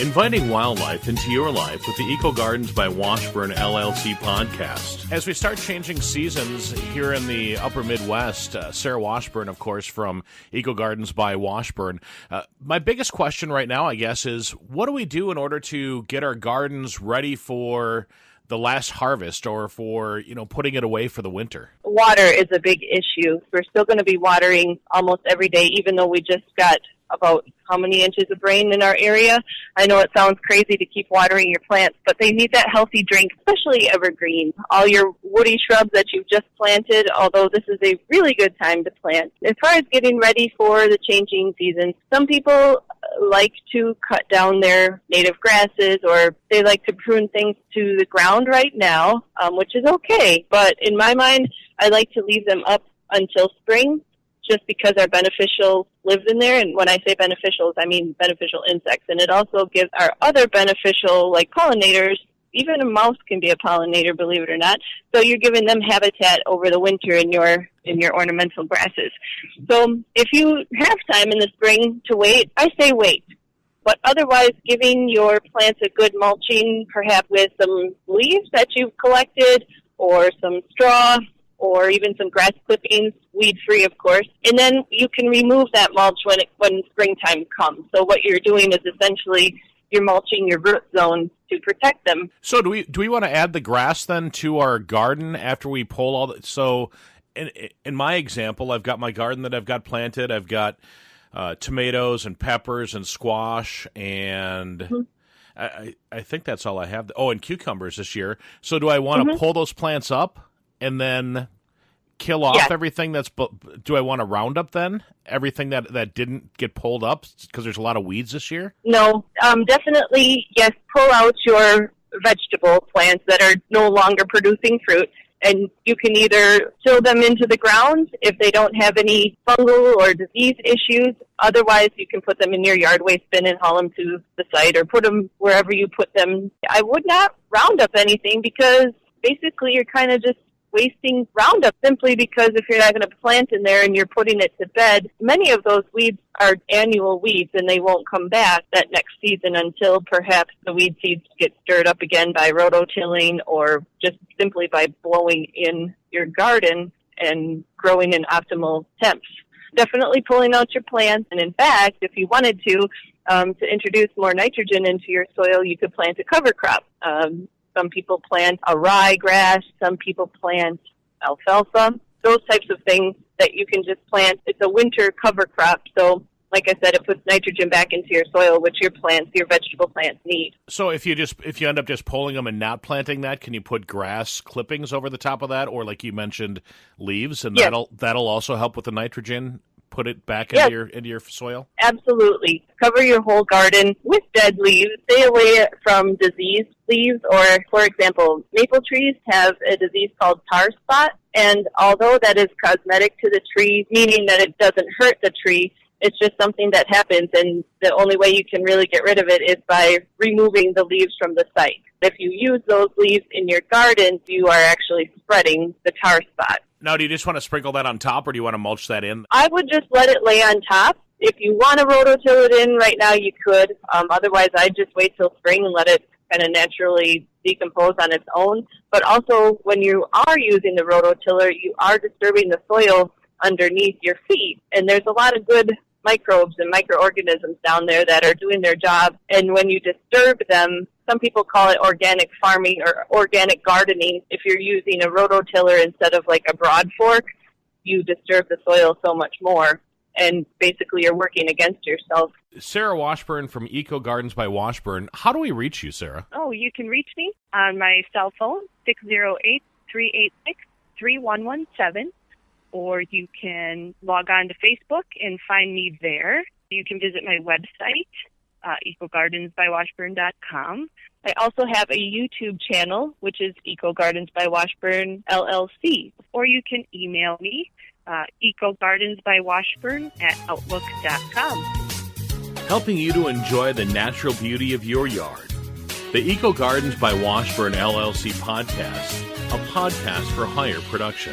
Inviting wildlife into your life with the Eco Gardens by Washburn LLC podcast. As we start changing seasons here in the upper Midwest, Sarah Washburn, of course, from Eco Gardens by Washburn. My biggest question right now, I guess, is what do we do in order to get our gardens ready for the last harvest or for, putting it away for the winter? Water is a big issue. We're still going to be watering almost every day, even though we just got about how many inches of rain in our area. I know it sounds crazy to keep watering your plants, but they need that healthy drink, especially evergreen. All your woody shrubs that you've just planted, although this is a really good time to plant. As far as getting ready for the changing season, some people like to cut down their native grasses, or they like to prune things to the ground right now, which is okay. But in my mind, I like to leave them up until spring, just because our beneficials live in there. And when I say beneficials, I mean beneficial insects. And it also gives our other beneficial, like pollinators, even a mouse can be a pollinator, believe it or not. So you're giving them habitat over the winter in your ornamental grasses. So if you have time in the spring to wait, I say wait. But otherwise, giving your plants a good mulching, perhaps with some leaves that you've collected or some straw, or even some grass clippings, weed-free, of course. And then you can remove that mulch when springtime comes. So what you're doing is essentially you're mulching your root zone to protect them. So do we want to add the grass then to our garden after we pull all the... So in my example, I've got my garden that I've got planted. I've got tomatoes and peppers and squash and... Mm-hmm. I think that's all I have. Oh, and cucumbers this year. So do I want to pull those plants up and then kill off everything that's... Do I want to round up then everything that didn't get pulled up because there's a lot of weeds this year? No, definitely, yes, pull out your vegetable plants that are no longer producing fruit, and you can either till them into the ground if they don't have any fungal or disease issues. Otherwise, you can put them in your yard waste bin and haul them to the site, or put them wherever you put them. I would not round up anything because basically you're kind of just wasting Roundup, simply because if you're not going to plant in there and you're putting it to bed, many of those weeds are annual weeds and they won't come back that next season until perhaps the weed seeds get stirred up again by rototilling or just simply by blowing in your garden and growing in optimal temps. Definitely pulling out your plants, and in fact, if you wanted to introduce more nitrogen into your soil, you could plant a cover crop. Some people plant a ryegrass, some people plant alfalfa, those types of things that you can just plant. It's a winter cover crop, so like I said, it puts nitrogen back into your soil, which your vegetable plants need. So if you end up just pulling them and not planting that, can you put grass clippings over the top of that, or like you mentioned, leaves, and that'll also help with the nitrogen? Put it back into your soil? Absolutely. Cover your whole garden with dead leaves. Stay away from diseased leaves, or, for example, maple trees have a disease called tar spot, and although that is cosmetic to the tree, meaning that it doesn't hurt the tree, it's just something that happens, and the only way you can really get rid of it is by removing the leaves from the site. If you use those leaves in your garden, you are actually spreading the tar spot. Now, do you just want to sprinkle that on top, or do you want to mulch that in? I would just let it lay on top. If you want to rototill it in right now, you could. Otherwise, I'd just wait till spring and let it kind of naturally decompose on its own. But also, when you are using the rototiller, you are disturbing the soil underneath your feet. And there's a lot of good microbes and microorganisms down there that are doing their job. And when you disturb them, some people call it organic farming or organic gardening. If you're using a rototiller instead of like a broad fork, you disturb the soil so much more. And basically you're working against yourself. Sarah Washburn from Eco Gardens by Washburn. How do we reach you, Sarah? Oh, you can reach me on my cell phone, 608-386-3117. Or you can log on to Facebook and find me there. You can visit my website, ecogardensbywashburn.com. I also have a YouTube channel, which is Eco Gardens by Washburn, LLC. Or you can email me, ecogardensbywashburn@outlook.com. Helping you to enjoy the natural beauty of your yard. The Eco Gardens by Washburn, LLC podcast, a podcast for higher production.